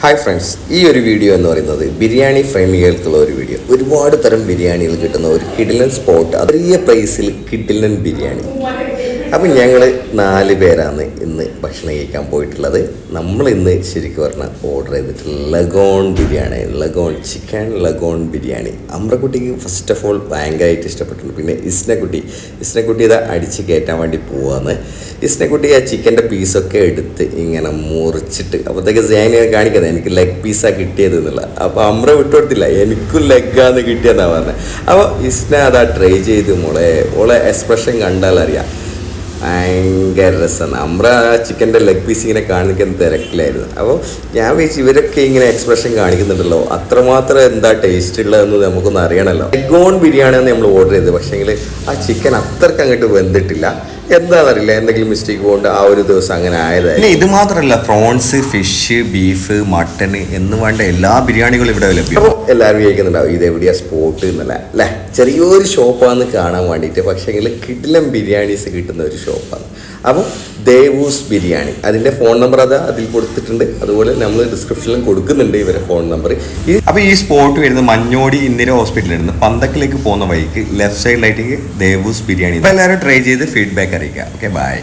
Hi friends, ഈ ഒരു video എന്ന് പറയുന്നത് ബിരിയാണി പ്രേമികൾക്കുള്ള ഒരു വീഡിയോ. ഒരുപാട് തരം ബിരിയാണികൾ കിട്ടുന്ന ഒരു കിടിലൻ സ്പോട്ട്, ചെറിയ പ്രൈസിൽ കിടിലൻ ബിരിയാണി. അപ്പം ഞങ്ങൾ 4 പേരാണ് ഇന്ന് ഭക്ഷണം കഴിക്കാൻ പോയിട്ടുള്ളത്. നമ്മൾ ഇന്ന് ശരിക്കും പറഞ്ഞാൽ ഓർഡർ ചെയ്തിട്ടുള്ള ലഗോൺ ബിരിയാണി, ലഗോൺ ചിക്കൻ ലഗോൺ ബിരിയാണി. അമ്രക്കുട്ടിക്ക് ഫസ്റ്റ് ഓഫ് ഓൾ ഭയങ്കരമായിട്ട് ഇഷ്ടപ്പെട്ടിട്ടുണ്ട്. പിന്നെ ഇസ്നക്കുട്ടി ഇതാ അടിച്ച് കയറ്റാൻ വേണ്ടി പോവാന്ന്. ഇസ്നക്കുട്ടി ആ ചിക്കൻ്റെ പീസൊക്കെ എടുത്ത് ഇങ്ങനെ മുറിച്ചിട്ട് അപ്പോഴത്തേക്ക് സേനയെ കാണിക്കുന്നത് എനിക്ക് ലെഗ് പീസാണ് കിട്ടിയത് എന്നുള്ള. അപ്പോൾ അമ്ര വിട്ടുകൊടുത്തില്ല, എനിക്കും ലെഗാന്ന് കിട്ടിയെന്നാണ് പറഞ്ഞത്. അപ്പോൾ ഇസ്ന അതാ ട്രൈ ചെയ്ത് ഓളെ എക്സ്പ്രഷൻ കണ്ടാലറിയാം, ഭയങ്കര രസമാണ്. അമ്ര ചിക്കൻ്റെ ലെഗ് പീസ് ഇങ്ങനെ കാണിക്കുന്ന തിരക്കിലായിരുന്നു. അപ്പോൾ ഞാൻ വിചാരിച്ചു ഇവരൊക്കെ ഇങ്ങനെ എക്സ്പ്രഷൻ കാണിക്കുന്നുണ്ടല്ലോ, അത്രമാത്രം എന്താ ടേസ്റ്റ് ഉള്ളതെന്ന് നമുക്കൊന്ന് അറിയണമല്ലോ. ലഗോൺ ബിരിയാണിയാണ് നമ്മൾ ഓർഡർ ചെയ്തത്. പക്ഷേങ്കിൽ ആ ചിക്കൻ അത്രയ്ക്ക് അങ്ങോട്ട് വെന്തിട്ടില്ല. എന്താണെന്നറിയില്ല, എന്തെങ്കിലും മിസ്റ്റേക്ക് കൊണ്ട് ആ ഒരു ദിവസം അങ്ങനെ ആയതായിരുന്നു. ഇത് മാത്രമല്ല, പ്രോൺസ്, ഫിഷ്, ബീഫ്, മട്ടൺ എന്ന് വേണ്ട എല്ലാ ബിരിയാണികളും ഇവിടെ ലഭ്യം. അപ്പോൾ എല്ലാവരും വിചാരിക്കുന്നുണ്ടാവും ഇത് എവിടെയാണ് സ്പോട്ട് എന്നല്ല അല്ലേ. ചെറിയൊരു ഷോപ്പാന്ന് കാണാൻ വേണ്ടിയിട്ട്, പക്ഷേങ്കിൽ കിടിലൻ ബിരിയാണീസ് കിട്ടുന്ന ഒരു ഷോപ്പാണ്. അപ്പോൾ ദേവൂസ് ബിരിയാണി, അതിൻ്റെ ഫോൺ നമ്പർ അതിൽ കൊടുത്തിട്ടുണ്ട്. അതുപോലെ നമ്മൾ ഡിസ്ക്രിപ്ഷനിലും കൊടുക്കുന്നുണ്ട് ഇവരെ ഫോൺ നമ്പർ. അപ്പോൾ ഈ സ്പോട്ട് വരുന്നത് മഞ്ഞോടി ഇന്ദിര ഹോസ്പിറ്റലിൽ പന്തക്കിലേക്ക് പോകുന്ന വഴിക്ക് ലെഫ്റ്റ് സൈഡിലായിട്ട് ദേവൂസ് ബിരിയാണി. അപ്പോൾ എല്ലാവരും ട്രൈ ചെയ്ത് ഫീഡ്ബാക്ക് അറിയിക്കുക. Okay, by.